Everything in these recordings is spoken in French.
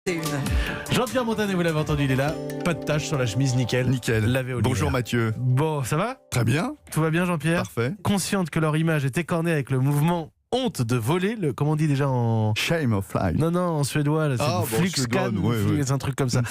C'est une. Jean-Pierre Montanet, vous l'avez entendu, il est là. Pas de tache sur la chemise, nickel. Nickel. Lavé au lumière. Bonjour Mathieu. Bon, ça va? Très bien. Tout va bien, Jean-Pierre? Parfait. Consciente que leur image est écornée avec le mouvement honte de voler, comment on dit déjà en... Shame of flight. Non, en suédois, là, c'est Flixcan, c'est un truc comme ça,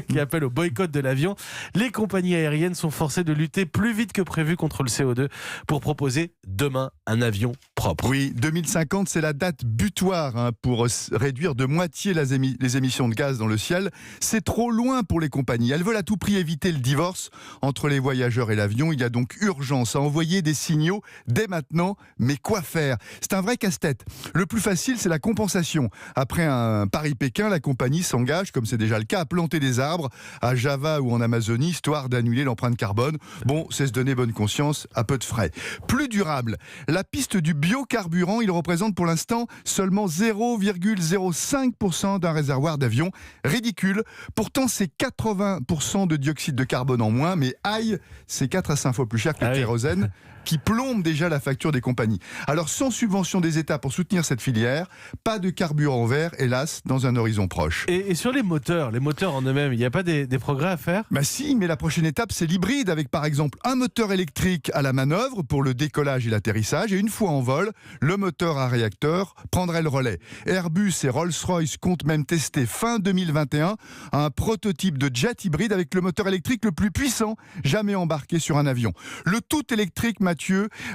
qui appelle au boycott de l'avion. Les compagnies aériennes sont forcées de lutter plus vite que prévu contre le CO2 pour proposer demain un avion propre. Oui, 2050, c'est la date butoir pour réduire de moitié les émissions de gaz dans le ciel. C'est trop loin pour les compagnies. Elles veulent à tout prix éviter le divorce entre les voyageurs et l'avion. Il y a donc urgence à envoyer des signaux dès maintenant. Mais quoi faire ? C'est un vrai casse-tête. Le plus facile, c'est la compensation. Après un Paris-Pékin, la compagnie s'engage, comme c'est déjà le cas, à planter des arbres à Java ou en Amazonie, histoire d'annuler l'empreinte carbone. Bon, c'est se donner bonne conscience à peu de frais. Plus durable, la piste du biocarburant, il représente pour l'instant seulement 0,05% d'un réservoir d'avion. Ridicule. Pourtant, c'est 80% de dioxyde de carbone en moins, mais aïe, c'est 4 à 5 fois plus cher que le kérosène, qui plombe déjà la facture des compagnies. Alors, sans subvention des États pour soutenir cette filière, pas de carburant vert, hélas, dans un horizon proche. Et sur les moteurs en eux-mêmes, il n'y a pas des progrès à faire ? Bah si, mais la prochaine étape, c'est l'hybride, avec par exemple un moteur électrique à la manœuvre pour le décollage et l'atterrissage, et une fois en vol, le moteur à réacteur prendrait le relais. Airbus et Rolls-Royce comptent même tester fin 2021 un prototype de jet hybride avec le moteur électrique le plus puissant jamais embarqué sur un avion. Le tout électrique, Mathieu,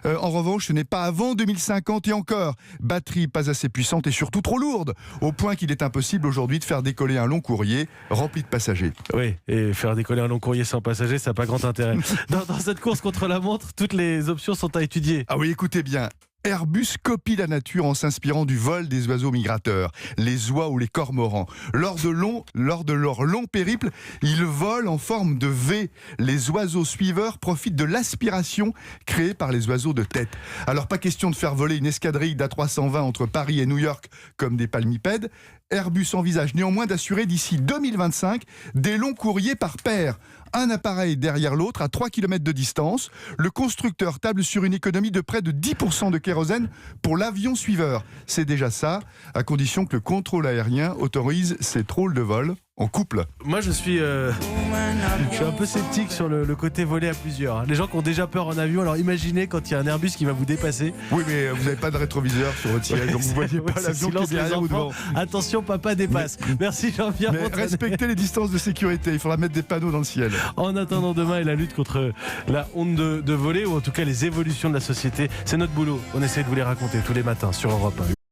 en revanche, ce n'est pas avant 2050 et encore. Batterie pas assez puissante et surtout trop lourde, au point qu'il est impossible aujourd'hui de faire décoller un long courrier rempli de passagers. Oui, et faire décoller un long courrier sans passagers, ça n'a pas grand intérêt. Dans cette course contre la montre, toutes les options sont à étudier. Ah oui, écoutez bien. Airbus copie la nature en s'inspirant du vol des oiseaux migrateurs, les oies ou les cormorans. Lors de leur long périple, ils volent en forme de V. Les oiseaux suiveurs profitent de l'aspiration créée par les oiseaux de tête. Alors pas question de faire voler une escadrille d'A320 entre Paris et New York comme des palmipèdes. Airbus envisage néanmoins d'assurer d'ici 2025 des longs courriers par paire. Un appareil derrière l'autre à 3 km de distance. Le constructeur table sur une économie de près de 10% de kérosène pour l'avion suiveur. C'est déjà ça, à condition que le contrôle aérien autorise ces trolls de vol en couple. Moi, je suis un peu sceptique sur le côté voler à plusieurs. Les gens qui ont déjà peur en avion, alors imaginez quand il y a un Airbus qui va vous dépasser. Oui, mais vous n'avez pas de rétroviseur sur votre siège, donc vous ne voyez pas l'avion qui est derrière ou devant. Attention, papa dépasse. Merci Jean-Pierre. Mais respectez les distances de sécurité, il faudra mettre des panneaux dans le ciel. En attendant demain et la lutte contre la honte de voler, ou en tout cas les évolutions de la société, c'est notre boulot. On essaie de vous les raconter tous les matins sur Europe 1.